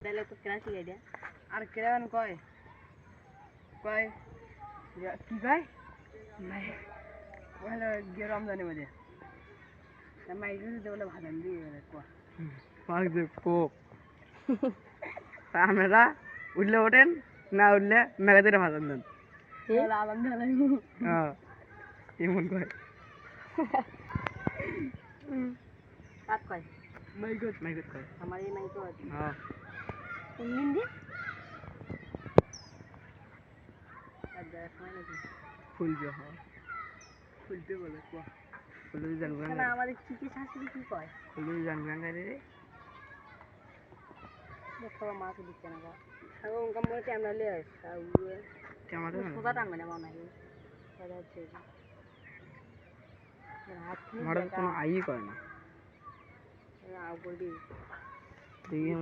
তাহলে তো কেনা শিখাই দিয়া আর কেরান কয় কয় কি কয় বলে গিয়ে রমজানের মধ্যে মাইকে দিতে বলে ভাজান দিয়ে বলে কোক আপনারা উঠলে ওঠেন না উঠলে মেঘাদের ভাজান দেন হ্যাঁ এমন কয় কাট কয় মাইকত মাইকত কয় আমার এই নাই তো হ্যাঁ কোন দিন দি ফুলবে হ্যাঁ ফুলতে বলে কোয়া ফুলতে জানবো না আমাদের চিকি শাশুড়ি কি কয় ফুলতে জানবো না রে দেখো মাছ দিচ্ছে না আর ওরকম বলে ক্যামেরা লিয়ে ক্যামেরা সোজা টানবে না মনে হয় সেটা হচ্ছে হাত আমার কোনো আই করে না আউ করে দিই দেখি